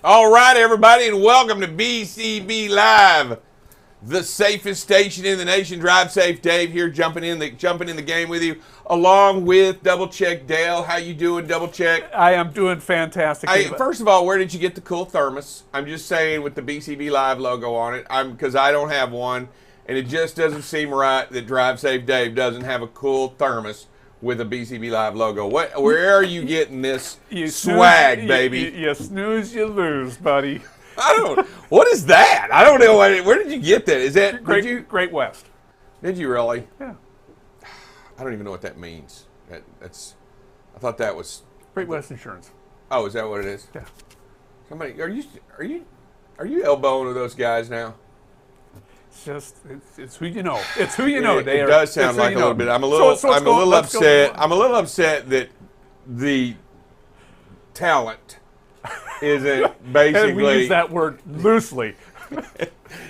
All right, everybody, and welcome to BCB Live, the safest station in the nation. Drive safe, Dave here, jumping in the game with you, along with Double Check Dale. How you doing, Double Check? I am doing fantastic. First of all, where did you get the cool thermos? I'm just saying, with the BCB Live logo on it. Because I don't have one, and it just doesn't seem right that Drive Safe Dave doesn't have a cool thermos with a BCB Live logo. Where are you getting this swag, baby? You snooze, you lose, buddy. What is that? I don't know. Where did you get that? Is that Great West? Did you really? Yeah. I don't even know what that means. I thought that was Great West Insurance. Oh, is that what it is? Yeah. Somebody, are you elbowing those guys now? It's who you know. It's who you know. It does sound like a little bit. I'm a little upset. I'm a little upset that the talent isn't basically. And we use that word loosely.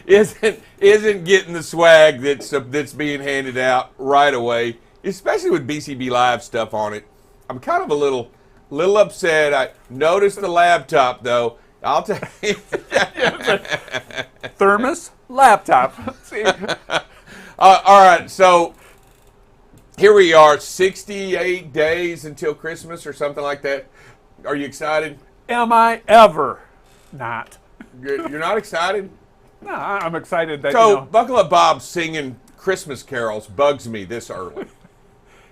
isn't getting the swag that's being handed out right away, especially with BCB Live stuff on it. I'm kind of a little upset. I noticed the laptop though. I'll tell you. Thermos, laptop. See? All right, so here we are, 68 days until Christmas or something like that. Are you excited? Am I ever not? You're not excited? No, I'm excited that. So, Buckle Up Bob singing Christmas carols bugs me this early.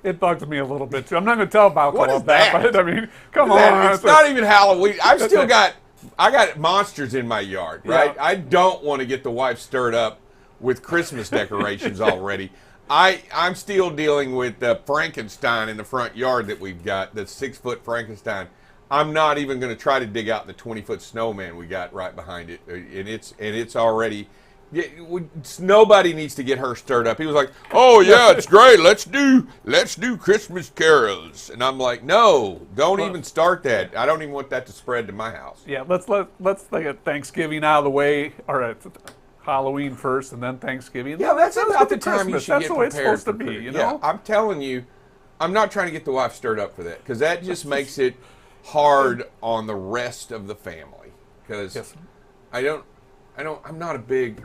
It bugs me a little bit too. I'm not going to tell about what is that. But I mean, come on. It's not even Halloween. I got monsters in my yard, right? Yeah. I don't want to get the wife stirred up with Christmas decorations already. I'm still dealing with the Frankenstein in the front yard that we've got, the 6-foot Frankenstein. I'm not even going to try to dig out the 20-foot snowman we got right behind it, and it's already. Nobody needs to get her stirred up. He was like, "Oh yeah, it's great. Let's do Christmas carols," and I'm like, "No, don't even start that. I don't even want that to spread to my house." Yeah, let's get Thanksgiving out of the way, or Halloween first, and then Thanksgiving. Yeah, that's about the time you should get prepared. That's the way it's supposed to be, you know. Yeah, I'm telling you, I'm not trying to get the wife stirred up for that because that just makes it hard on the rest of the family. Because I'm not a big,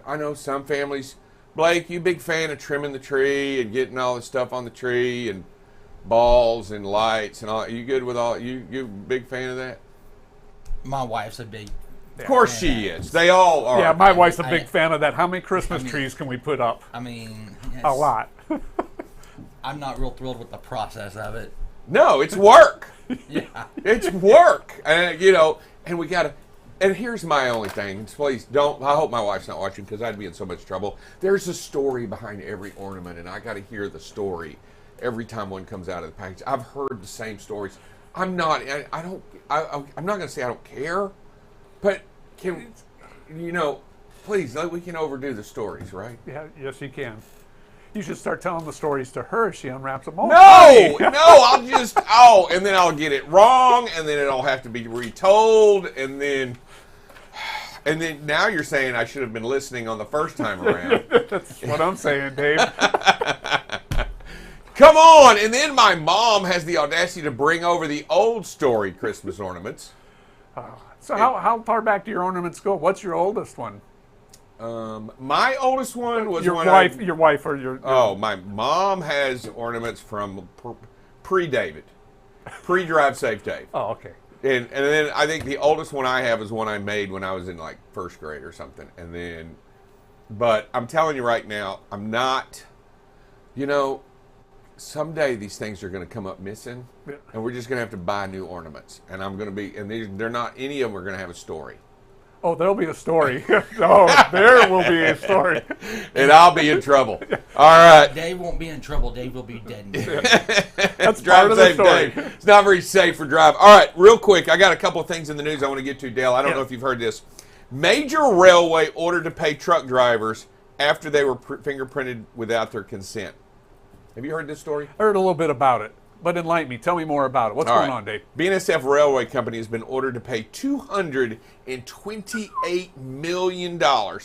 I know some families, Blake, you big fan of trimming the tree and getting all the stuff on the tree and balls and lights and all. You good with all, you big fan of that? My wife's a big Of course she is. They all are. Yeah, my wife's a big fan of that. How many Christmas trees can we put up? I mean, a lot. I'm not real thrilled with the process of it. No, it's work. Yeah. It's work. And, and we got to. And here's my only thing. Please don't. I hope my wife's not watching because I'd be in so much trouble. There's a story behind every ornament, and I got to hear the story every time one comes out of the package. I've heard the same stories. I'm not going to say I don't care, but please, we can overdo the stories, right? Yeah, yes, you can. You should start telling the stories to her as she unwraps them all. No, and then I'll get it wrong, and then it'll have to be retold, and then now you're saying I should have been listening on the first time around. That's what I'm saying, Dave. Come on, and then my mom has the audacity to bring over the old story Christmas ornaments. So how far back do your ornaments go? What's your oldest one? My oldest one was your wife or your. Oh, my mom has ornaments from pre-David, pre-Drive Safe Dave. Oh, okay. And then I think the oldest one I have is one I made when I was in like first grade or something. And then, but I'm telling you right now, I'm not. Someday these things are going to come up missing, and we're just going to have to buy new ornaments. And I'm going to be, and they're not any of them are going to have a story. Oh, there'll be a story. Oh, there will be a story. And I'll be in trouble. All right. Dave won't be in trouble. Dave will be dead. That's part of the story. Dave. It's not very safe for drive. All right, real quick. I got a couple of things in the news I want to get to, Dale. I don't know if you've heard this. Major railway ordered to pay truck drivers after they were fingerprinted without their consent. Have you heard this story? I heard a little bit about it. But enlighten me. Tell me more about it. What's going on, Dave? Bnsf Railway Company has been ordered to pay $228 million to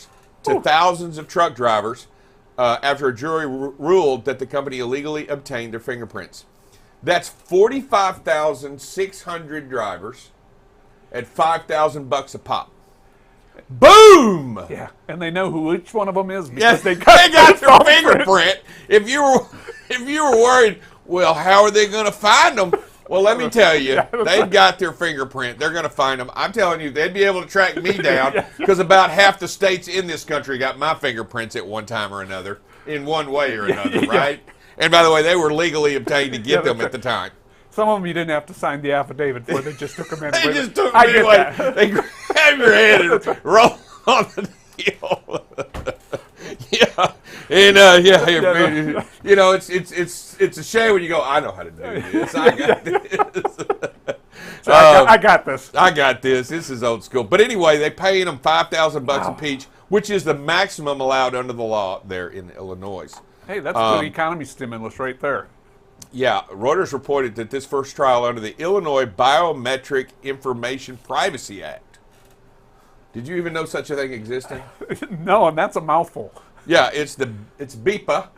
thousands of truck drivers after a jury ruled that the company illegally obtained their fingerprints. That's 45,600 drivers at $5,000 a pop. Boom! Yeah, and they know who each one of them is because Yes, they got their thumbprint. fingerprint. If you were worried, well, how are they going to find them? Well, let me tell you, they've got their fingerprint. They're going to find them. I'm telling you, they'd be able to track me down because about half the states in this country got my fingerprints at one time or another, in one way or another, right? And by the way, they were legally obtained to get them at the time. Some of them you didn't have to sign the affidavit for. They just took them in. They just took I them get anyway. that. They grab your head and roll on the deal. Yeah, and you know, it's a shame when you go, I know how to do this. I got this. So I got this. I got this. This is old school. But anyway, they paying them $5,000 each, which is the maximum allowed under the law there in Illinois. Hey, that's a good economy stimulus right there. Yeah, Reuters reported that this first trial under the Illinois Biometric Information Privacy Act. Did you even know such a thing existed? No, and that's a mouthful. Yeah, it's BIPA.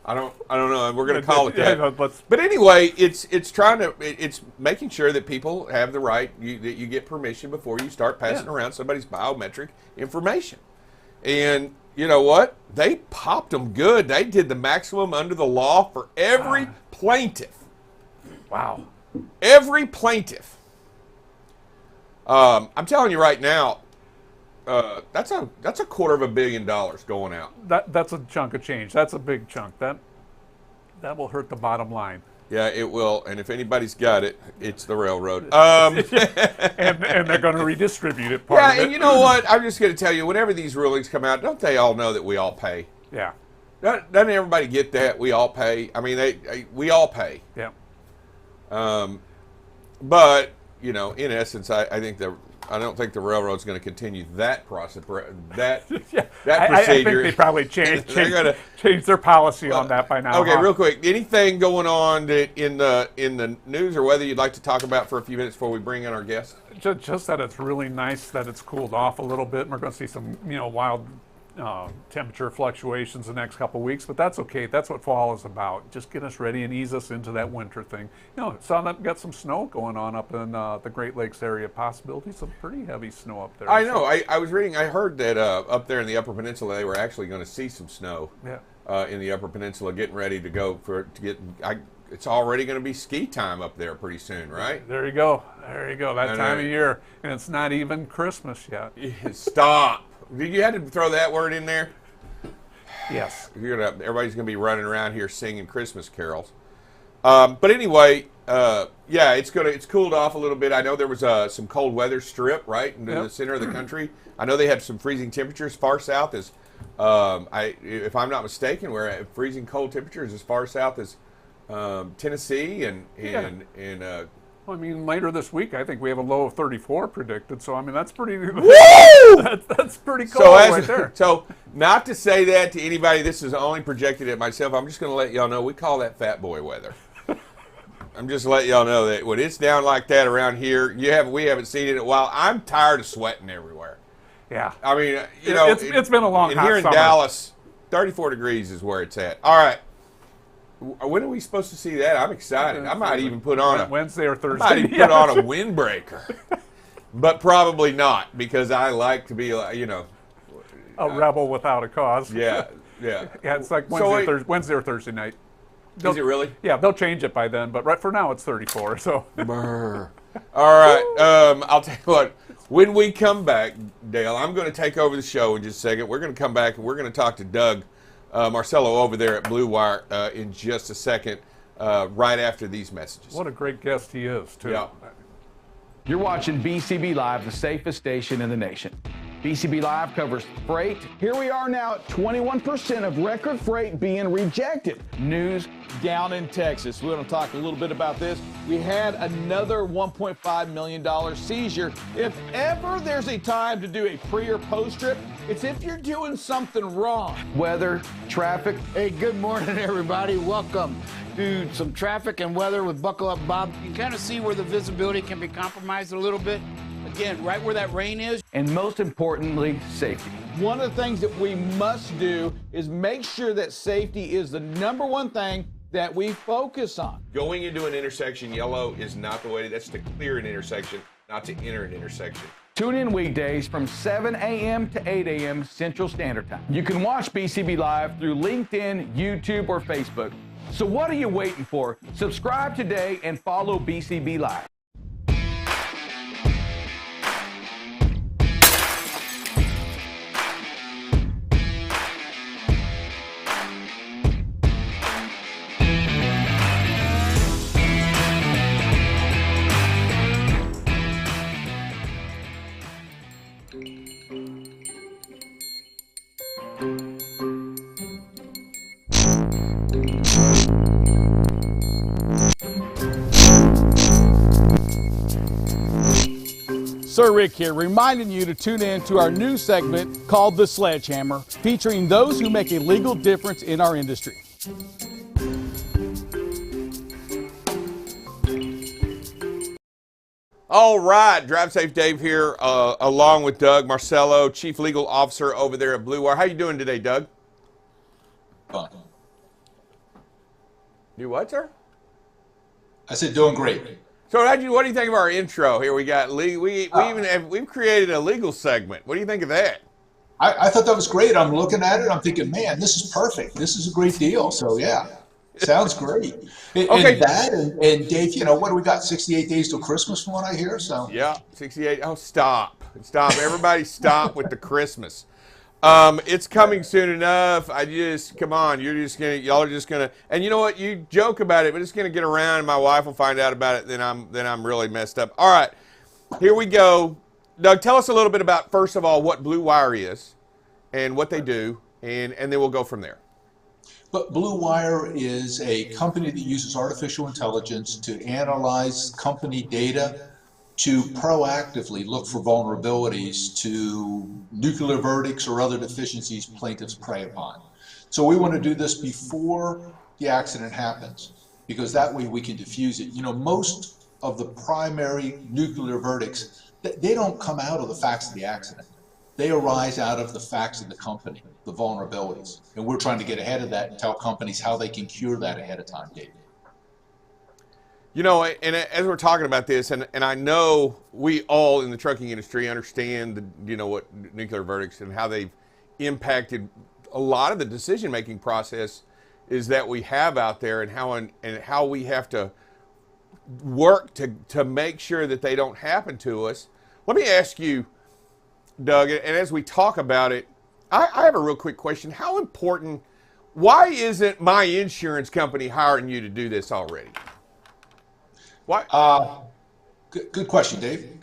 I don't know. We're going to call it that. But anyway, it's making sure that people have the right that you get permission before you start passing around somebody's biometric information. And you know what? They popped them good. They did the maximum under the law for every plaintiff. Wow. Every plaintiff. I'm telling you right now, that's a $250 million going out. That's a chunk of change. That's a big chunk. That will hurt the bottom line. Yeah, it will. And if anybody's got it, it's the railroad. And they're going to redistribute it. Part of it. And you know what? I'm just going to tell you, whenever these rulings come out, don't they all know that we all pay? Yeah. Doesn't everybody get that? We all pay. I mean, we all pay. Yeah. But, you know, in essence, I don't think the railroad's going to continue that process, that procedure. I think they probably change their policy on that by now. Okay, real quick. Anything going on in the news or weather you'd like to talk about for a few minutes before we bring in our guest? Just that it's really nice that it's cooled off a little bit. And we're going to see some, wild temperature fluctuations the next couple of weeks, but that's okay. That's what fall is about. Just get us ready and ease us into that winter thing. Saw that got some snow going on up in the Great Lakes area. Possibility some pretty heavy snow up there. I know. I was reading. I heard that up there in the Upper Peninsula, they were actually going to see some snow. Yeah. In the Upper Peninsula, getting ready to go it's already going to be ski time up there pretty soon, right? There you go. That time of year, and it's not even Christmas yet. Stop. Did you have to throw that word in there? Yes. Everybody's going to be running around here singing Christmas carols. But anyway, it's cooled off a little bit. I know there was some cold weather strip right in the center of the country. I know they had some freezing temperatures far south as, if I'm not mistaken, we're at freezing cold temperatures as far south as Tennessee and I mean, later this week, I think we have a low of 34 predicted. So, I mean, that's pretty. Woo! that's pretty cold right there. So, not to say that to anybody, this is only projected at myself. I'm just going to let y'all know we call that fat boy weather. I'm just letting y'all know that when it's down like that around here, we haven't seen it in a while. I'm tired of sweating everywhere. Yeah. I mean, it's been a long hot here in summer. Dallas, 34 degrees is where it's at. All right. When are we supposed to see that? I'm excited. I might even put on Wednesday or Thursday. I might even put on a windbreaker, but probably not because I like to be, a rebel without a cause. Yeah. It's like Wednesday or Thursday night. Is it really? Yeah, they'll change it by then, but right for now it's 34. So. Brr. All right. I'll tell you what. When we come back, Dale, I'm going to take over the show in just a second. We're going to come back and we're going to talk to Doug Marcello over there at Blue Wire in just a second, right after these messages. What a great guest he is, too. Yeah. You're watching BCB Live, the safest station in the nation. BCB Live covers freight. Here we are now at 21% of record freight being rejected. News. Down in Texas. We're going to talk a little bit about this. We had another $1.5 million seizure. If ever there's a time to do a pre or post trip, it's if you're doing something wrong. Weather, traffic. Hey, good morning, everybody. Welcome to some traffic and weather with Buckle Up Bob. You can kind of see where the visibility can be compromised a little bit. Again, right where that rain is. And most importantly, safety. One of the things that we must do is make sure that safety is the number one thing that we focus on. Going into an intersection, yellow is not the way. That's to clear an intersection, not to enter an intersection. Tune in weekdays from 7 a.m. to 8 a.m. Central Standard Time. You can watch BCB Live through LinkedIn, YouTube, or Facebook. So what are you waiting for? Subscribe today and follow BCB Live. Sir Rick here, reminding you to tune in to our new segment called The Sledgehammer, featuring those who make a legal difference in our industry. All right, Drive Safe Dave here, along with Doug Marcello, Chief Legal Officer over there at Blue Wire. How you doing today, Doug? Fine. You what, sir? I said doing great. So what do you think of our intro? Here we got we've created a legal segment. What do you think of that? I thought that was great. I'm looking at it. I'm thinking, man, this is perfect. This is a great deal. So yeah, sounds great. Okay. And that and Dave, you know what do we got? 68 days till Christmas, from what I hear. So Yeah, 68. Oh, stop! Everybody, stop with the Christmas. It's coming soon enough. Come on. Y'all are just gonna, and you know what? You joke about it, but it's gonna get around, and my wife will find out about it. Then I'm really messed up. All right, here we go. Doug, tell us a little bit about, first of all, what Blue Wire is, and what they do, and then we'll go from there. But Blue Wire is a company that uses artificial intelligence to analyze company data, to proactively look for vulnerabilities to nuclear verdicts or other deficiencies plaintiffs prey upon. So we want to do this before the accident happens, because that way we can diffuse it. You know, most of the primary nuclear verdicts, they don't come out of the facts of the accident. They arise out of the facts of the company, the vulnerabilities. And we're trying to get ahead of that and tell companies how they can cure that ahead of time, David. You know, and as we're talking about this, and I know we all in the trucking industry understand what nuclear verdicts and how they've impacted a lot of the decision-making process is that we have out there, and how we have to work to make sure that they don't happen to us. Let me ask you, Doug, and as we talk about it, I have a real quick question. How important? Why isn't my insurance company hiring you to do this already? Why? Good question, Dave.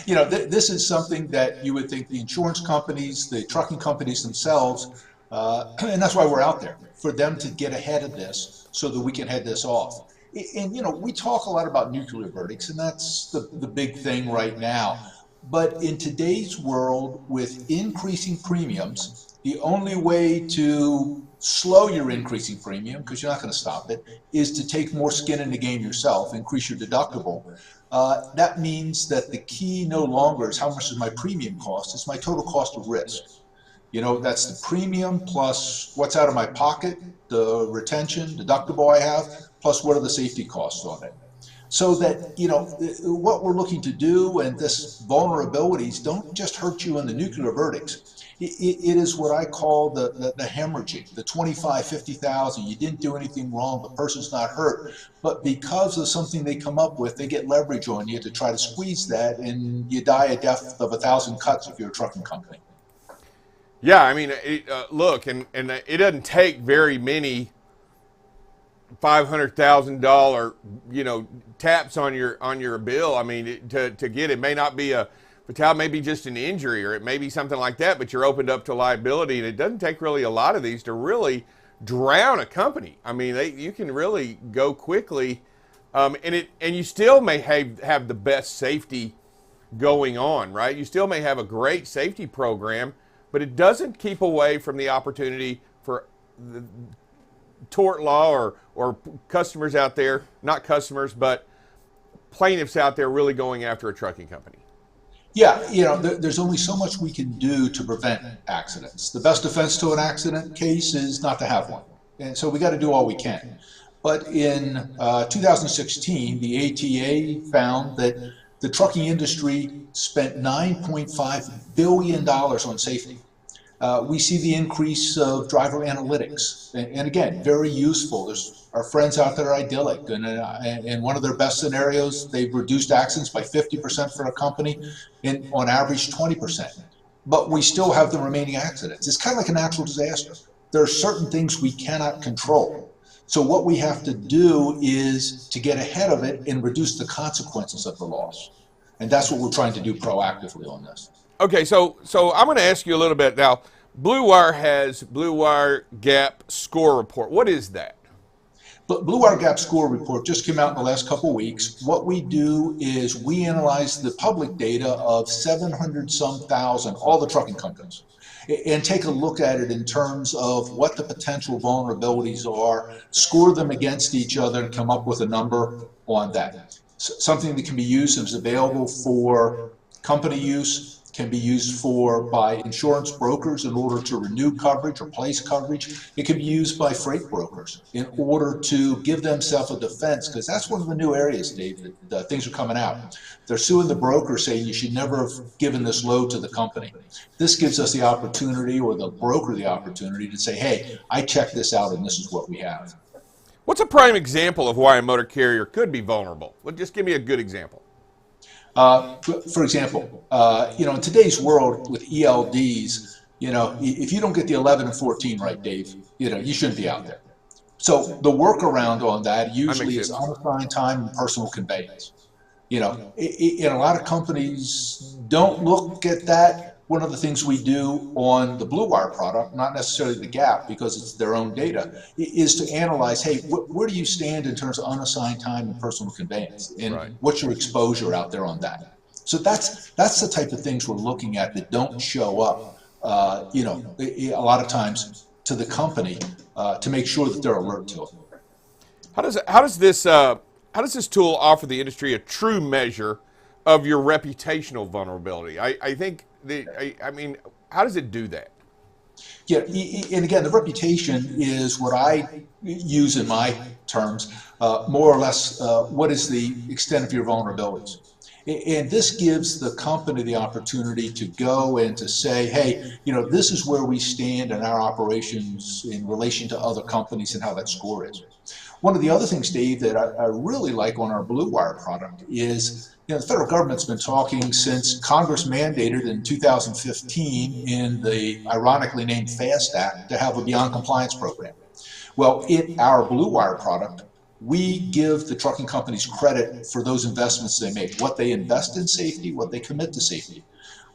You know, this is something that you would think the insurance companies, the trucking companies themselves, and that's why we're out there, for them to get ahead of this so that we can head this off. And, you know, we talk a lot about nuclear verdicts, and that's the big thing right now. But in today's world, with increasing premiums, the only way to slow your increasing premium, because you're not going to stop it, is to take more skin in the game yourself, increase your deductible. That means that the key no longer is how much does my premium cost, it's my total cost of risk. You know, that's the premium plus what's out of my pocket, the retention, deductible I have, plus what are the safety costs on it. So that, you know, what we're looking to do, and this vulnerabilities don't just hurt you in the nuclear verdicts. It is what I call the hemorrhaging, the 25, 50,000. You didn't do anything wrong, the person's not hurt. But because of something they come up with, they get leverage on you to try to squeeze that, and you die a death of 1,000 cuts if you're a trucking company. Yeah, I mean, look, and it doesn't take very many $500,000, taps on your bill. I mean, to get it may not be a fatality, may be just an injury, or it may be something like that, but you're opened up to liability, and it doesn't take really a lot of these to really drown a company. I mean, you can really go quickly, and you still may have the best safety going on, right? You still may have a great safety program, but it doesn't keep away from the opportunity for the tort law or customers out there, not customers, but plaintiffs out there really going after a trucking company. Yeah, there's only so much we can do to prevent accidents. The best defense to an accident case is not to have one. And so we got to do all we can. But in 2016, the ATA found that The trucking industry spent $9.5 billion on safety. We see the increase of driver analytics, and again, very useful. There's our friends out there are idyllic, and in one of their best scenarios, they've reduced accidents by 50% for a company, and on average 20%. But we still have the remaining accidents. It's kind of like a natural disaster. There are certain things we cannot control. So what we have to do is to get ahead of it and reduce the consequences of the loss. And that's what we're trying to do proactively on this. Okay, so I'm going to ask you a little bit now. Blue Wire has Blue Wire Gap Score Report. What is that? But Blue Wire Gap Score Report just came out in the last couple of weeks. What we do is we analyze the public data of 700-some thousand, all the trucking companies, and take a look at it in terms of what the potential vulnerabilities are, score them against each other, and come up with a number on that. Something that can be used and is available for company use, can be used by insurance brokers in order to renew coverage, replace coverage. It can be used by freight brokers in order to give themselves a defense, because that's one of the new areas, Dave, that things are coming out. They're suing the broker saying you should never have given this load to the company. This gives us the opportunity, or the broker the opportunity, to say, hey, I checked this out and this is what we have. What's a prime example of why a motor carrier could be vulnerable? Well, just give me a good example. For example, in today's world with ELDs, if you don't get the 11 and 14 right, Dave, you shouldn't be out there. So the workaround on that usually is unassigned time and personal conveyance. And a lot of companies don't look at that. One of the things we do on the Blue Wire product, not necessarily the Gap because it's their own data, is to analyze, hey, where do you stand in terms of unassigned time and personal conveyance? And what's your exposure out there on that? So that's the type of things we're looking at that don't show up, a lot of times to the company to make sure that they're alert to it. How does this tool offer the industry a true measure of your reputational vulnerability? I think how does it do that? Yeah, and again, the reputation is what I use in my terms, more or less, what is the extent of your vulnerabilities? And this gives the company the opportunity to go and to say, hey, this is where we stand in our operations in relation to other companies and how that score is. One of the other things, Dave, that I really like on our Blue Wire product is, the federal government's been talking since Congress mandated in 2015 in the ironically named FAST Act to have a beyond compliance program. Well, in our Blue Wire product, we give the trucking companies credit for those investments they make, what they invest in safety, what they commit to safety.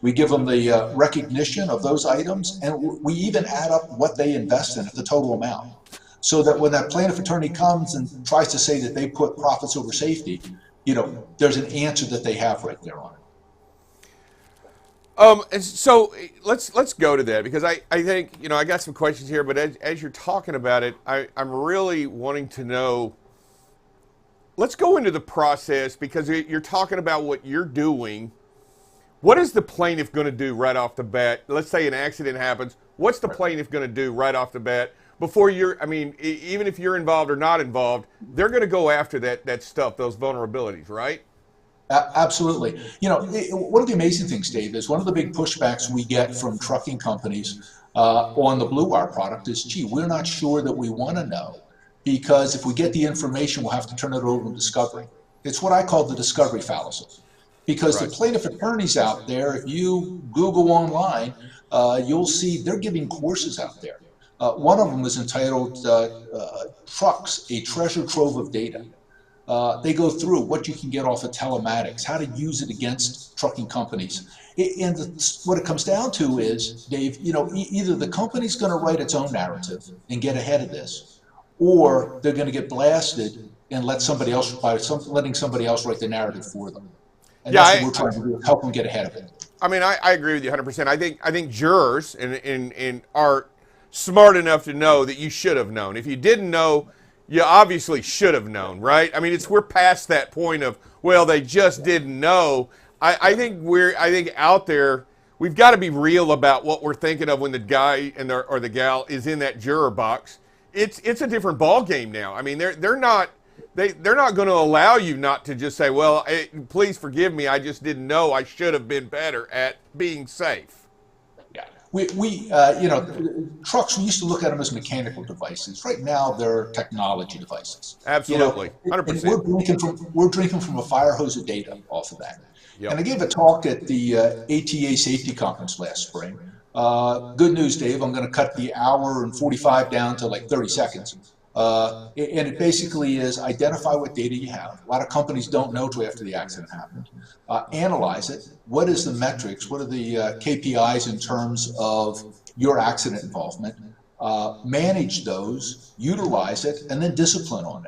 We give them the recognition of those items, and we even add up what they invest in at the total amount. So that when that plaintiff attorney comes and tries to say that they put profits over safety, there's an answer that they have right there on it. So let's go to that, because I think, I got some questions here, but as you're talking about it, I'm really wanting to know, let's go into the process, because you're talking about what you're doing. What is the plaintiff going to do right off the bat? Let's say an accident happens. What's the plaintiff going to do right off the bat? Before even if you're involved or not involved, they're going to go after that stuff, those vulnerabilities, right? Absolutely. One of the amazing things, Dave, is one of the big pushbacks we get from trucking companies on the Blue Wire product is, gee, we're not sure that we want to know, because if we get the information, we'll have to turn it over to discovery. It's what I call the discovery fallacy. Because the plaintiff attorneys out there, if you Google online, you'll see they're giving courses out there. One of them is entitled Trucks, a Treasure Trove of Data. They go through what you can get off of telematics, how to use it against trucking companies. And what it comes down to is, Dave, either the company's going to write its own narrative and get ahead of this, or they're going to get blasted and letting somebody else write the narrative for them. And that's what we're trying to do, help them get ahead of it. I agree with you 100%. I think jurors and are smart enough to know that you should have known. If you didn't know, you obviously should have known, right? We're past that point of, well, they just didn't know. I think out there, we've got to be real about what we're thinking of when the guy or the gal is in that juror box. It's a different ball game now. They're not they're not going to allow you not to just say, well, please forgive me, I just didn't know, I should have been better at being safe. Yeah, you know, trucks, we used to look at them as mechanical devices. Right now, they're technology devices. Absolutely, you know, 100%. And we're drinking from a fire hose of data off of that. Yep. And I gave a talk at the ATA Safety Conference last spring. Good news, Dave, I'm going to cut the hour and 45 down to like 30 seconds. And it basically is identify what data you have. A lot of companies don't know till after the accident happened. Analyze it. What is the metrics? What are the KPIs in terms of your accident involvement? Manage those, utilize it, and then discipline on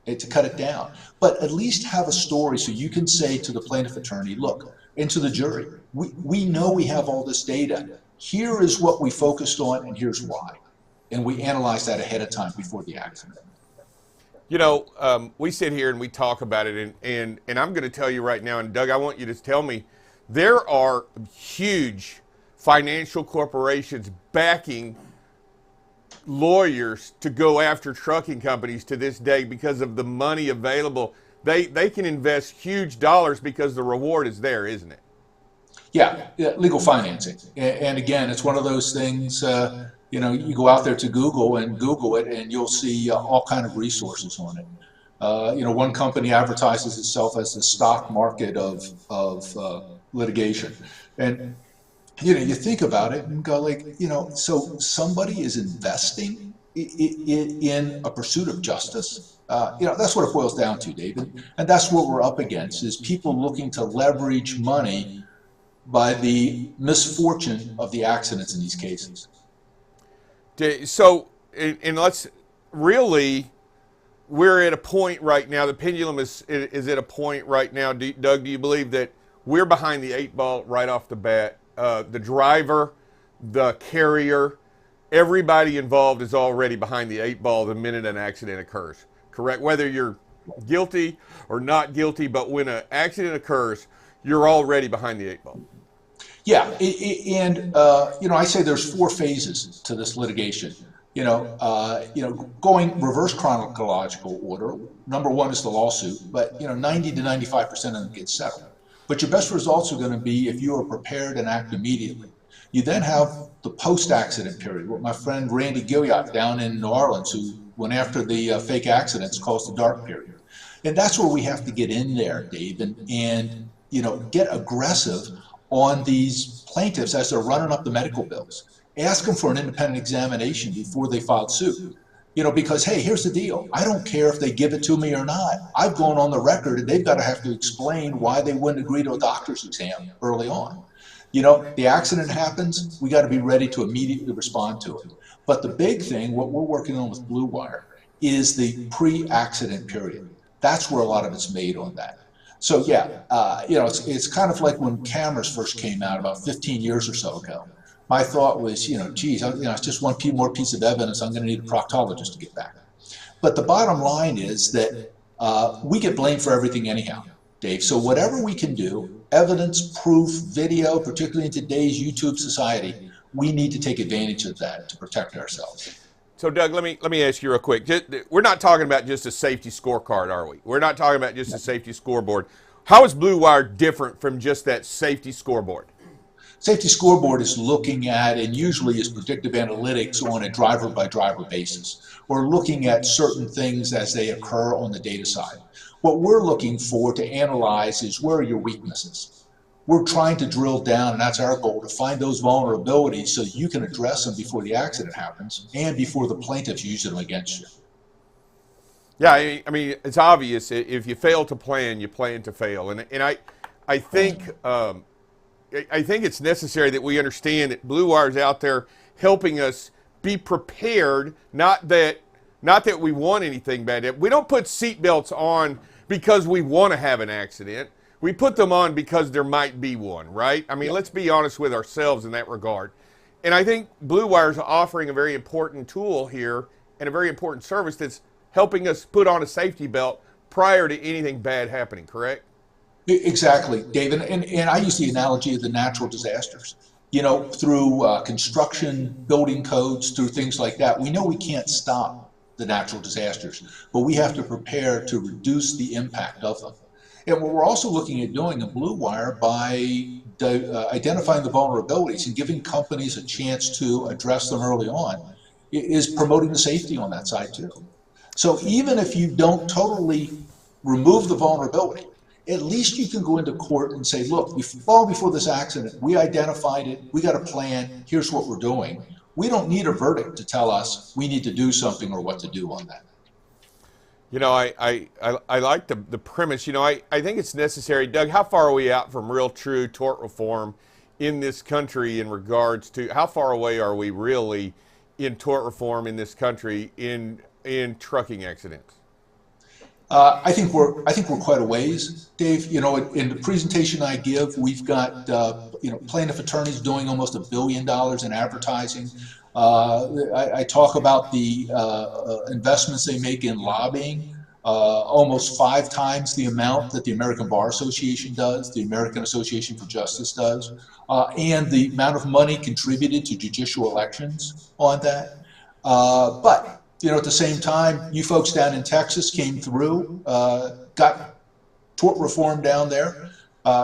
it to cut it down. But at least have a story so you can say to the plaintiff attorney, look, and to the jury, we know we have all this data. Here is what we focused on, and here's why. And we analyze that ahead of time before the accident. You know, we sit here and we talk about it, and I'm going to tell you right now, and Doug, I want you to tell me, there are huge financial corporations backing lawyers to go after trucking companies to this day because of the money available. They can invest huge dollars because the reward is there, isn't it? Yeah, legal financing. And again, it's one of those things, you know, you go out there to Google it, and you'll see all kind of resources on it. You know, one company advertises itself as the stock market of litigation. And, you know, you think about it and go like, you know, so somebody is investing in a pursuit of justice. You know, that's what it boils down to, David. And that's what we're up against, is people looking to leverage money by the misfortune of the accidents in these cases. So, and let's really, we're at a point right now, the pendulum is at a point right now, Doug, do you believe that we're behind the 8 ball right off the bat? The driver, the carrier, everybody involved is already behind the 8 ball the minute an accident occurs, correct? Whether you're guilty or not guilty, but when an accident occurs, you're already behind the 8 ball. Yeah, and you know, I say there's 4 phases to this litigation. You know, going reverse chronological order. Number 1 is the lawsuit, but you know, 90 to 95% of them get settled. But your best results are going to be if you are prepared and act immediately. You then have the post-accident period, what my friend Randy Gilliott down in New Orleans, who went after the fake accidents, calls the dark period. And that's where we have to get in there, Dave, and you know, get aggressive on these plaintiffs as they're running up the medical bills. Ask them for an independent examination before they file suit. You know, because, hey, here's the deal. I don't care if they give it to me or not. I've gone on the record, and they've got to have to explain why they wouldn't agree to a doctor's exam early on. You know, the accident happens, we got to be ready to immediately respond to it. But the big thing, what we're working on with Blue Wire, is the pre-accident period. That's where a lot of it's made on that. So yeah, you know, it's kind of like when cameras first came out about 15 years or so ago. My thought was, you know, geez, you know, it's just one more piece of evidence. I'm going to need a proctologist to get back. But the bottom line is that we get blamed for everything anyhow, Dave. So whatever we can do, evidence, proof, video, particularly in today's YouTube society, we need to take advantage of that to protect ourselves. So, Doug, let me ask you real quick. We're not talking about just a safety scorecard, are we? We're not talking about just a safety scoreboard. How is Blue Wire different from just that safety scoreboard? Safety scoreboard is looking at, and usually is predictive analytics on a driver-by-driver basis, or looking at certain things as they occur on the data side. What we're looking for to analyze is, where are your weaknesses? We're trying to drill down, and that's our goal, to find those vulnerabilities so you can address them before the accident happens and before the plaintiffs use them against you. Yeah, I mean, it's obvious. If you fail to plan, you plan to fail. And I think it's necessary that we understand that Blue Wire's out there helping us be prepared, not that we want anything bad. We don't put seatbelts on because we want to have an accident. We put them on because there might be one, right? I mean, let's be honest with ourselves in that regard. And I think Blue Wire's offering a very important tool here and a very important service that's helping us put on a safety belt prior to anything bad happening, correct? Exactly, David. And I use the analogy of the natural disasters. You know, through construction, building codes, through things like that, we know we can't stop the natural disasters, but we have to prepare to reduce the impact of them. And what we're also looking at doing in Blue Wire by identifying the vulnerabilities and giving companies a chance to address them early on is promoting the safety on that side too. So even if you don't totally remove the vulnerability, at least you can go into court and say, look, long before this accident, we identified it, we got a plan, here's what we're doing. We don't need a verdict to tell us we need to do something or what to do on that. You know, I like the premise. You know, I think it's necessary. Doug, how far are we out from real true tort reform in this country in regards to, how far away are we really in tort reform in this country in trucking accidents? I think we're quite a ways, Dave. You know, in the presentation I give, we've got plaintiff attorneys doing almost $1 billion in advertising. I talk about the investments they make in lobbying, almost 5 times the amount that the American Bar Association does, the American Association for Justice does, and the amount of money contributed to judicial elections on that. But you know, at the same time, you folks down in Texas came through, got tort reform down there,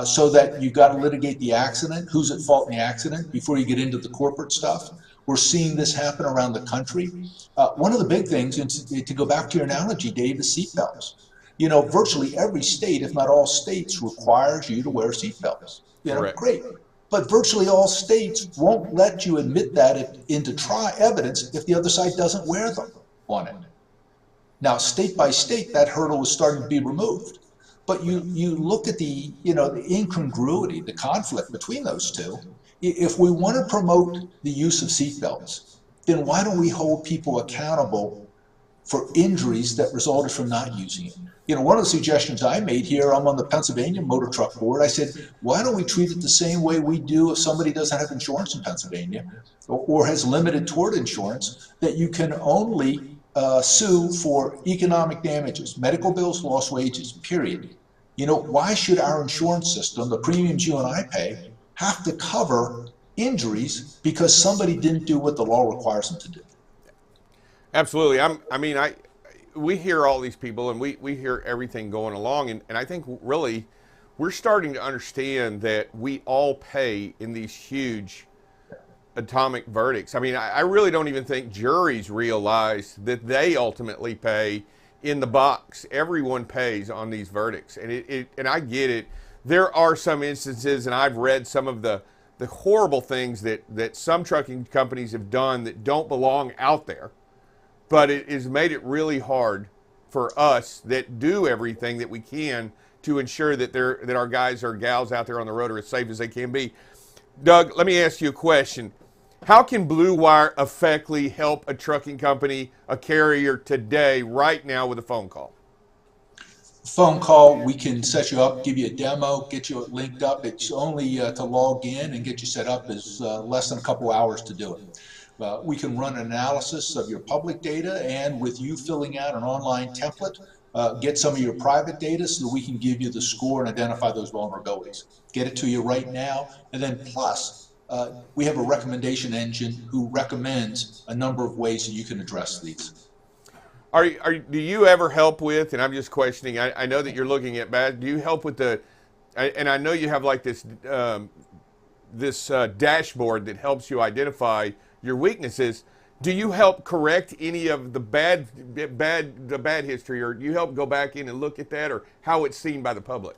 so that you got to litigate the accident, who's at fault in the accident, before you get into the corporate stuff. We're seeing this happen around the country. One of the big things, and to go back to your analogy, Dave, is seatbelts. You know, virtually every state, if not all states, requires you to wear seatbelts. You know, great. But virtually all states won't let you admit that into evidence if the other side doesn't wear them on it. Now, state by state, that hurdle is starting to be removed. But you look at the incongruity, the conflict between those two. If we want to promote the use of seatbelts, then why don't we hold people accountable for injuries that resulted from not using it? You know, one of the suggestions I made here, I'm on the Pennsylvania Motor Truck Board, I said, why don't we treat it the same way we do if somebody doesn't have insurance in Pennsylvania or has limited tort insurance, that you can only sue for economic damages, medical bills, lost wages, period. You know, why should our insurance system, the premiums you and I pay, have to cover injuries because somebody didn't do what the law requires them to do? Absolutely. We hear all these people and we hear everything going along. And I think really we're starting to understand that we all pay in these huge atomic verdicts. I mean, I really don't even think juries realize that they ultimately pay in the box. Everyone pays on these verdicts. And I get it. There are some instances, and I've read some of the horrible things that some trucking companies have done that don't belong out there. But it has made it really hard for us that do everything that we can to ensure that our guys or gals out there on the road are as safe as they can be. Doug, let me ask you a question. How can Blue Wire effectively help a trucking company, a carrier today, right now, with a phone call? Phone call, we can set you up, give you a demo, get you linked up. It's only to log in and get you set up is less than a couple hours to do it. We can run an analysis of your public data, and with you filling out an online template, get some of your private data so that we can give you the score and identify those vulnerabilities. Get it to you right now, and then plus, we have a recommendation engine who recommends a number of ways that you can address these. Do you ever help with, and I'm just questioning, I know that you're looking at do you help with and I know you have like this dashboard that helps you identify your weaknesses. Do you help correct any of the bad history, or do you help go back in and look at that, or how it's seen by the public?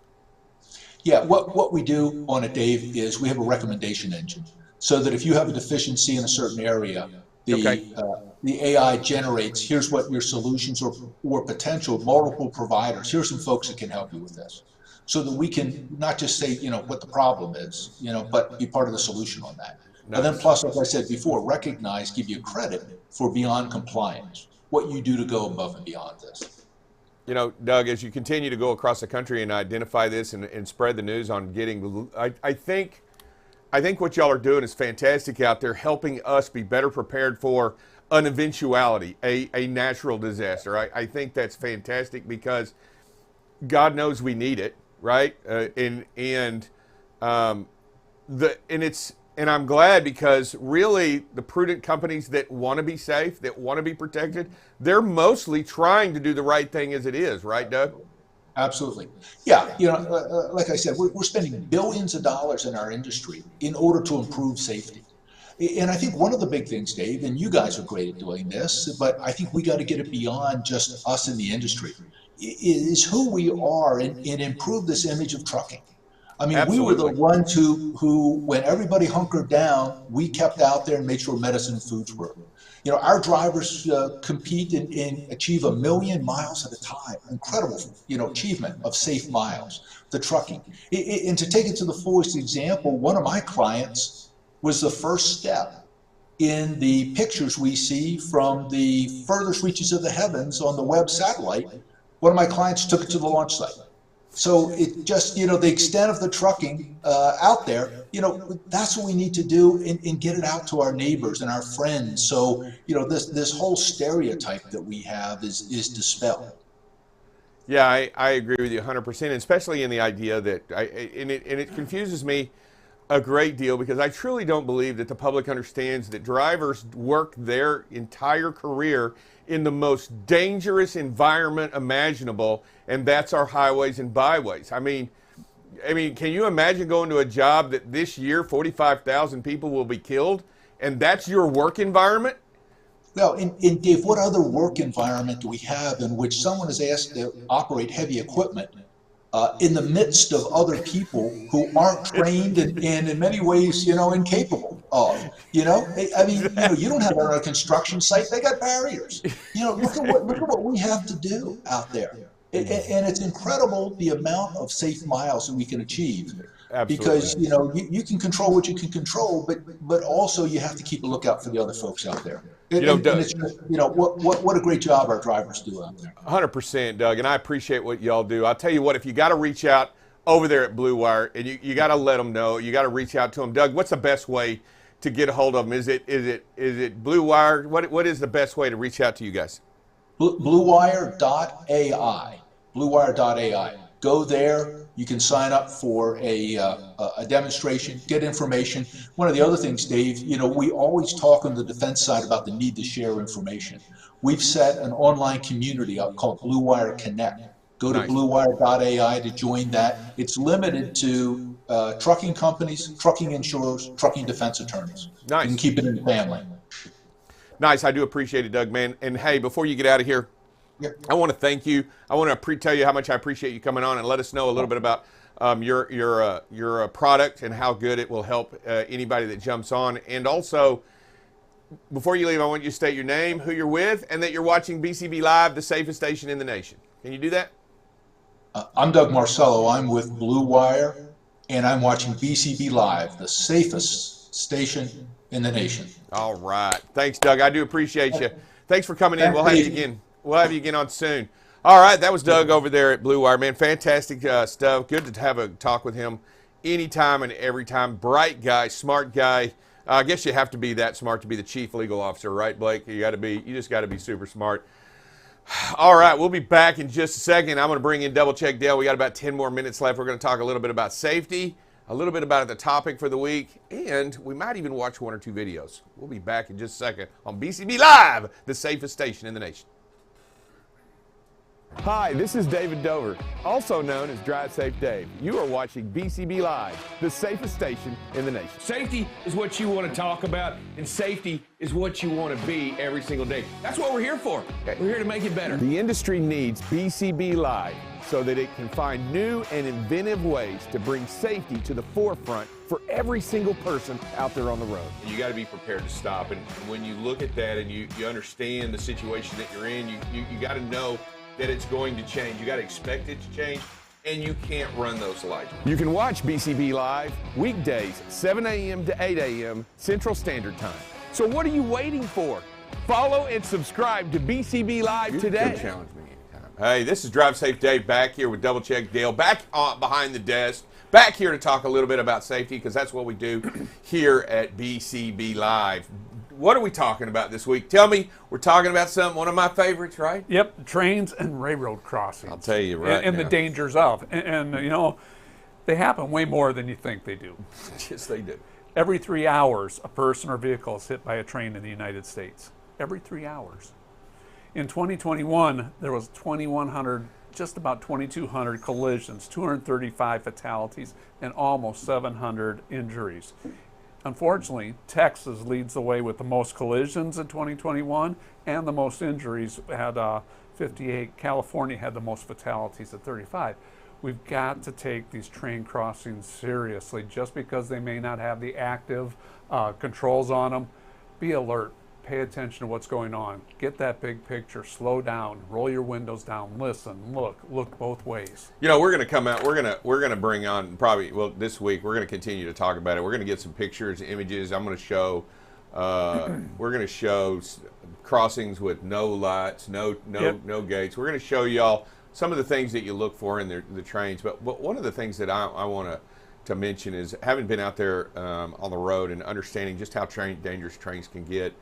Yeah, what we do on it, Dave, is we have a recommendation engine so that if you have a deficiency in a certain area, the AI generates, here's what your solutions or potential multiple providers. Here's some folks that can help you with this, so that we can not just say, what the problem is, but be part of the solution on that. Nice. And then plus, like I said before, give you credit for beyond compliance, what you do to go above and beyond this. Doug, as you continue to go across the country and identify this and spread the news on getting, I think what y'all are doing is fantastic out there, helping us be better prepared for an eventuality, a natural disaster. I think that's fantastic because God knows we need it, right? And I'm glad, because really the prudent companies that want to be safe, that want to be protected, they're mostly trying to do the right thing as it is, right, Doug? Absolutely. Yeah, like I said, we're spending billions of dollars in our industry in order to improve safety. And I think one of the big things, Dave, and you guys are great at doing this, but I think we got to get it beyond just us in the industry, is who we are and improve this image of trucking. I mean, Absolutely. we were the ones who, when everybody hunkered down, we kept out there and made sure medicine and foods were. Our drivers compete and achieve 1 million miles at a time. Incredible, achievement of safe miles. The trucking, and to take it to the fullest example, one of my clients was the first step in the pictures we see from the furthest reaches of the heavens on the Webb satellite. One of my clients took it to the launch site. So it just, the extent of the trucking out there, that's what we need to do and get it out to our neighbors and our friends. So, this whole stereotype that we have is dispelled. Yeah, I agree with you 100%, especially in the idea that, it confuses me a great deal, because I truly don't believe that the public understands that drivers work their entire career in the most dangerous environment imaginable, and that's our highways and byways. I mean, can you imagine going to a job that this year 45,000 people will be killed, and that's your work environment? Well, and Dave, what other work environment do we have in which someone is asked to operate heavy equipment in the midst of other people who aren't trained and in many ways, incapable of, you don't have that on a construction site. They got barriers. Look at what we have to do out there. And it's incredible the amount of safe miles that we can achieve. Absolutely. Because, you can control what you can control, but also you have to keep a lookout for the other folks out there. And it's just, what a great job our drivers do out there. 100%, Doug, and I appreciate what y'all do. I'll tell you what, if you got to reach out over there at Blue Wire, and you got to let them know, you got to reach out to them. Doug, what's the best way to get a hold of them? Is it Blue Wire? What is the best way to reach out to you guys? BlueWire.ai. BlueWire.ai. Go there. You can sign up for a demonstration, get information. One of the other things, Dave, we always talk on the defense side about the need to share information. We've set an online community up called Blue Wire Connect. Go to BlueWire.ai to join that. It's limited to trucking companies, trucking insurers, trucking defense attorneys. Nice. You can keep it in the family. Nice. I do appreciate it, Doug, man. And hey, before you get out of here, I want to thank you. I want to tell you how much I appreciate you coming on and let us know a little bit about your product and how good it will help anybody that jumps on. And also, before you leave, I want you to state your name, who you're with, and that you're watching BCB Live, the safest station in the nation. Can you do that? I'm Doug Marcello. I'm with Blue Wire, and I'm watching BCB Live, the safest station in the nation. All right. Thanks, Doug. I do appreciate you. Thanks for coming in. We'll have you again. We'll have you again on soon. All right, that was Doug over there at Blue Wire, man. Fantastic stuff. Good to have a talk with him anytime and every time. Bright guy, smart guy. I guess you have to be that smart to be the chief legal officer, right, Blake? You just got to be super smart. All right, we'll be back in just a second. I'm going to bring in Double Check Dale. We got about 10 more minutes left. We're going to talk a little bit about safety, a little bit about the topic for the week, and we might even watch 1 or 2 videos. We'll be back in just a second on BCB Live, the safest station in the nation. Hi, this is David Dover, also known as Drive Safe Dave. You are watching BCB Live, the safest station in the nation. Safety is what you want to talk about, and safety is what you want to be every single day. That's what we're here for. We're here to make it better. The industry needs BCB Live so that it can find new and inventive ways to bring safety to the forefront for every single person out there on the road. You got to be prepared to stop, and when you look at that and you understand the situation that you're in, you got to know that it's going to change. You got to expect it to change, and you can't run those lights. You can watch BCB Live weekdays, 7 a.m. to 8 a.m. Central Standard Time. So what are you waiting for? Follow and subscribe to BCB Live today. Challenge me anytime. Hey, this is Drive Safe Dave back here with Double Check Dale, back behind the desk, back here to talk a little bit about safety, because that's what we do here at BCB Live. What are we talking about this week? Tell me. We're talking about one of my favorites, right? Yep, trains and railroad crossings. I'll tell you right and now. the dangers of. And they happen way more than you think they do. Yes, they do. Every 3 hours, a person or vehicle is hit by a train in the United States. Every 3 hours. In 2021, there was 2,100, just about 2,200 collisions, 235 fatalities, and almost 700 injuries. Unfortunately, Texas leads the way with the most collisions in 2021 and the most injuries at 58. California had the most fatalities at 35. We've got to take these train crossings seriously. Just because they may not have the active controls on them, be alert. Pay attention to what's going on. Get that big picture. Slow down. Roll your windows down. Listen. Look both ways. You know, we're going to come out. We're going to bring on probably this week. We're going to continue to talk about it. We're going to get some pictures, images. I'm going to show. We're going to show crossings with no lights, no gates. We're going to show y'all some of the things that you look for in the trains. But one of the things that I want to mention is, having been out there on the road and understanding just how dangerous trains can get.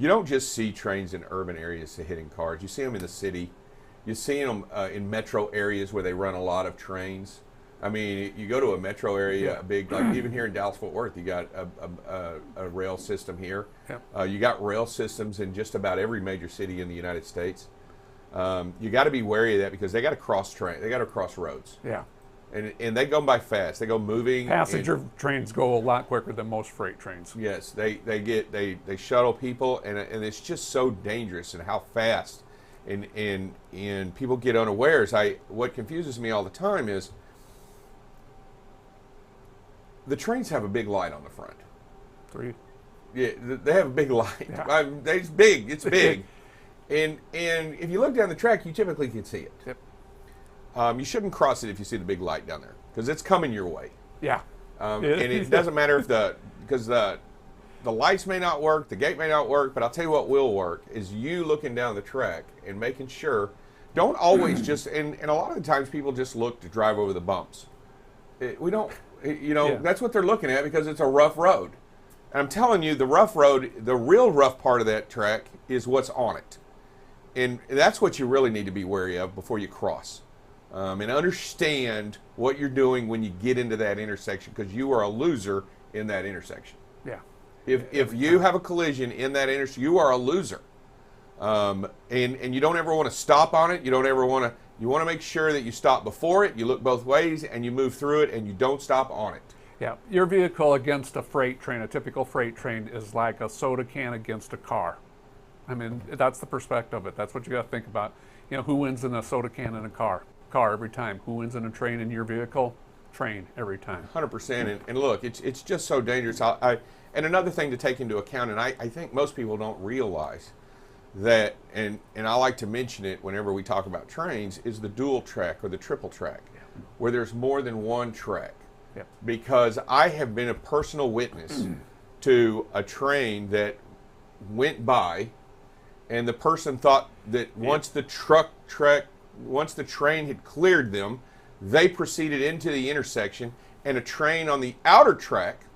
You don't just see trains in urban areas hitting cars. You see them in the city. You see them in metro areas where they run a lot of trains. I mean, you go to a metro area, a big, like even here in Dallas-Fort Worth, you got a rail system here. Yep. You got rail systems in just about every major city in the United States. You got to be wary of that, because they got to cross roads. Yeah. And they go by fast. They go moving. Passenger trains go a lot quicker than most freight trains. Yes, they shuttle people, and it's just so dangerous and how fast, and people get unawares. What confuses me all the time is the trains have a big light on the front. 3. Yeah, they have a big light. Yeah. It's big. It's big. and if you look down the track, you typically can see it. Yep. You shouldn't cross it if you see the big light down there, because it's coming your way. Yeah. And it doesn't matter because the lights may not work, the gate may not work, but I'll tell you what will work is you looking down the track and making sure. Don't always just, and a lot of the times people just look to drive over the bumps. That's what they're looking at, because it's a rough road. And I'm telling you, the rough road, the real rough part of that track is what's on it. And that's what you really need to be wary of before you cross. And understand what you're doing when you get into that intersection, because you are a loser in that intersection. Yeah. If you have a collision in that intersection, you are a loser. And you don't ever want to stop on it. You want to make sure that you stop before it, you look both ways, and you move through it, and you don't stop on it. Yeah. Your vehicle against a freight train, a typical freight train, is like a soda can against a car. I mean, that's the perspective of it. That's what you got to think about. Who wins in a soda can in a car? Car every time. Who wins in a train in your vehicle? Train every time. 100%. And look, it's just so dangerous. And another thing to take into account, and I think most people don't realize that, and I like to mention it whenever we talk about trains, is the dual track or the triple track, where there's more than one track. Yeah. Because I have been a personal witness to a train that went by, and the person thought that once the train had cleared them, they proceeded into the intersection, and a train on the outer track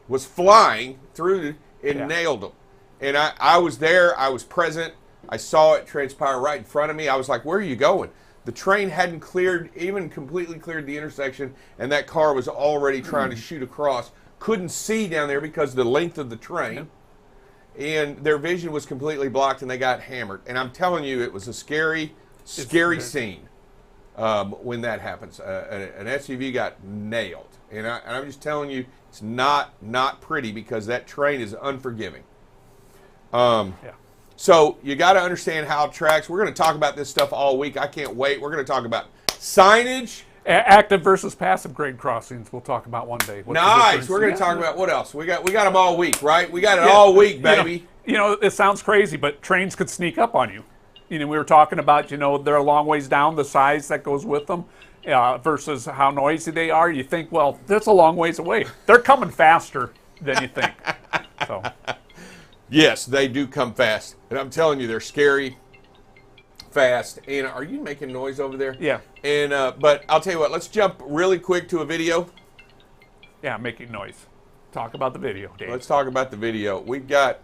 was flying through and nailed them. And I was there, I was present, I saw it transpire right in front of me. I was like, where are you going? The train hadn't completely cleared the intersection, and that car was already trying to shoot across. Couldn't see down there because of the length of the train. And their vision was completely blocked, and they got hammered. And I'm telling you, it was a scary scene when that happens. An SUV got nailed, and I'm just telling you, it's not pretty, because that train is unforgiving. So you got to understand how it tracks. We're going to talk about this stuff all week. I can't wait. We're going to talk about signage. Active versus passive grade crossings. We'll talk about one day. Nice. We're going to talk about what else? We got them all week, right? We got it all week, baby. It sounds crazy, but trains could sneak up on you. We were talking about, they're a long ways down, the size that goes with them versus how noisy they are. You think, well, that's a long ways away. They're coming faster than you think. So, yes, they do come fast. And I'm telling you, they're scary, fast. And are you making noise over there? Yeah. And but I'll tell you what, let's jump really quick to a video. Yeah, making noise. Talk about the video, Dave. Let's talk about the video. We've got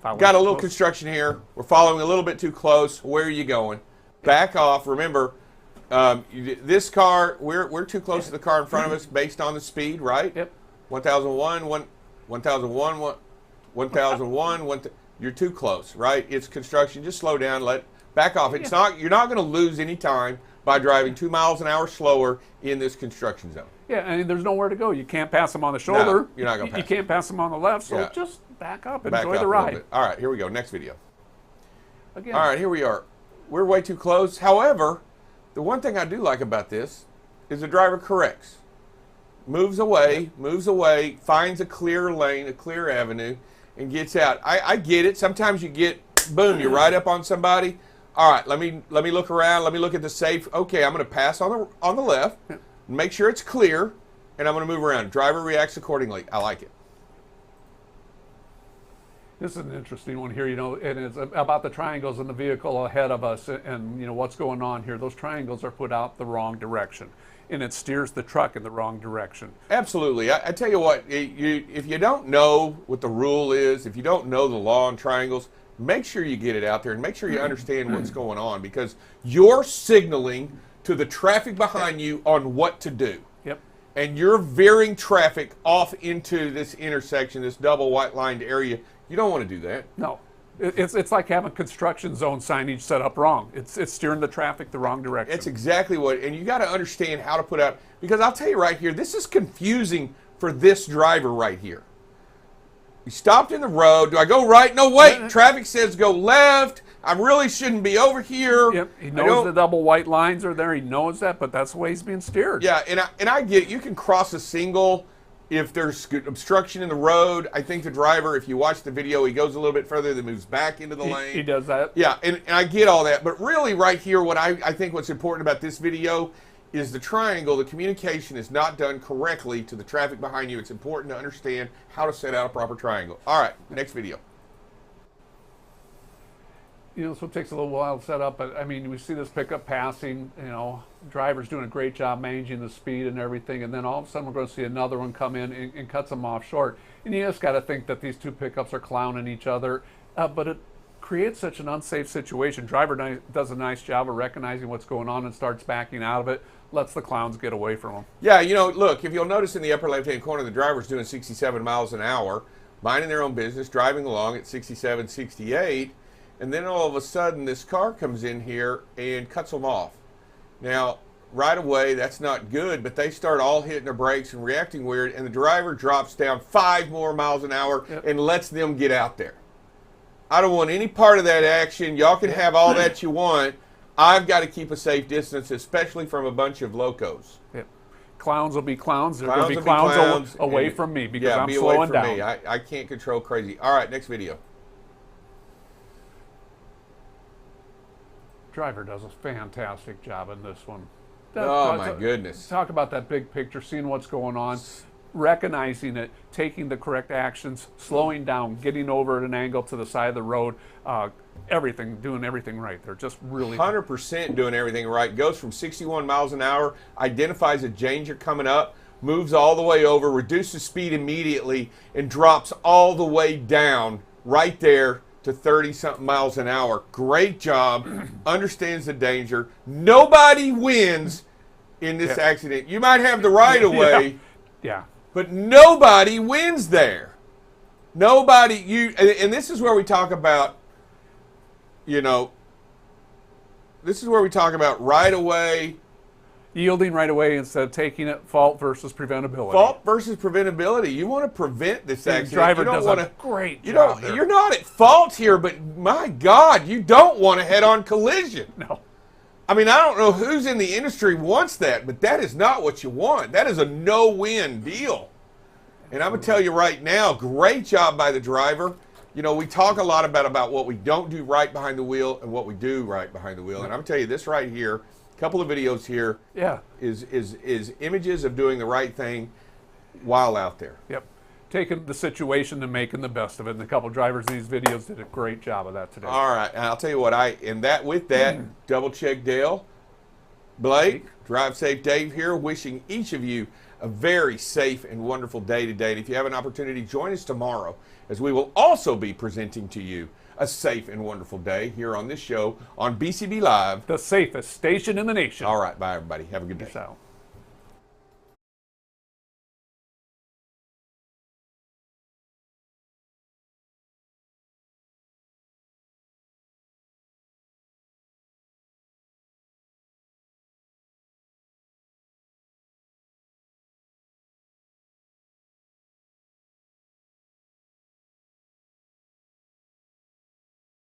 a little construction here. We're following a little bit too close. Where are you going? Back off. Remember, this car, we're too close to the car in front of us based on the speed, right? Yep. 1001, 1001, 1001. You're too close, right? It's construction. Just slow down. Back off. It's not. You're not going to lose any time by driving 2 miles an hour slower in this construction zone. Yeah, and there's nowhere to go. You can't pass them on the shoulder. No, you're not going to pass. You can't pass them on the left. So just back up, enjoy the ride. All right, here we go. Next video. Again. All right, here we are. We're way too close. However, the one thing I do like about this is the driver corrects. Moves away, finds a clear lane, a clear avenue, and gets out. I get it. Sometimes you get, boom, you're right up on somebody. All right, let me look around. Let me look at the safe. Okay, I'm going to pass on the left, make sure it's clear, and I'm going to move around. Driver reacts accordingly. I like it. This is an interesting one here, and it's about the triangles in the vehicle ahead of us and what's going on here. Those triangles are put out the wrong direction, and it steers the truck in the wrong direction. Absolutely. I tell you what, if you don't know what the rule is, if you don't know the law on triangles, make sure you get it out there and make sure you understand what's going on, because you're signaling to the traffic behind you on what to do. Yep. And you're veering traffic off into this intersection, this double white lined area. You don't want to do that. No. It's like having construction zone signage set up wrong. It's steering the traffic the wrong direction. That's exactly what, and you got to understand how to put out, because I'll tell you right here, this is confusing for this driver right here. He stopped in the road. Do I go right? No, wait. Traffic says go left. I really shouldn't be over here. Yep. He knows the double white lines are there. He knows that, but that's the way he's being steered. Yeah, and I get it. You can cross a single if there's obstruction in the road. I think the driver, if you watch the video, he goes a little bit further, then moves back into the lane. He does that. Yeah, and I get all that. But really right here, what I think what's important about this video is the triangle. The communication is not done correctly to the traffic behind you. It's important to understand how to set out a proper triangle. All right, next video. So it takes a little while to set up, but I mean, we see this pickup passing, driver's doing a great job managing the speed and everything, and then all of a sudden we're going to see another one come in and cuts them off short. And you just got to think that these two pickups are clowning each other, but it creates such an unsafe situation. Driver does a nice job of recognizing what's going on and starts backing out of it, lets the clowns get away from him. Yeah, look, if you'll notice in the upper left-hand corner, the driver's doing 67 miles an hour, minding their own business, driving along at 67, 68, and then all of a sudden this car comes in here and cuts them off. Now, right away, that's not good, but they start all hitting their brakes and reacting weird, and the driver drops down 5 more miles an hour and lets them get out there. I don't want any part of that action. Y'all can have all that you want. I've got to keep a safe distance, especially from a bunch of locos. Yep. Clowns will be clowns. They're going to be clowns away from me because I'm slowing down. I can't control crazy. All right, next video. Driver does a fantastic job in this one. Oh my goodness. Talk about that big picture, seeing what's going on, recognizing it, taking the correct actions, slowing down, getting over at an angle to the side of the road, doing everything right. They're just really 100% doing everything right. Goes from 61 miles an hour, identifies a danger coming up, moves all the way over, reduces speed immediately, and drops all the way down right there to 30-something miles an hour. Great job. Understands the danger. Nobody wins in this accident. You might have the right of way, but nobody wins there. Nobody. And this is where we talk about, this is where we talk about right of way. Yielding right away instead of taking it. Fault versus preventability. Fault versus preventability. You want to prevent this accident. The driver does a great job there. You're not at fault here, but my God, you don't want a head-on collision. No. I mean, I don't know who's in the industry wants that, but that is not what you want. That is a no-win deal. And I'm going to tell you right now, great job by the driver. We talk a lot about what we don't do right behind the wheel and what we do right behind the wheel. And I'm going to tell you this right here. Couple of videos here is images of doing the right thing while out there. Yep. Taking the situation and making the best of it. And a couple of drivers in these videos did a great job of that today. All right. And I'll tell you what, with that, double check Dale, Blake, Drive Safe Dave here, wishing each of you a very safe and wonderful day today. And if you have an opportunity, join us tomorrow as we will also be presenting to you a safe and wonderful day here on this show on BCB Live. The safest station in the nation. All right. Bye, everybody. Have a good day. Peace out.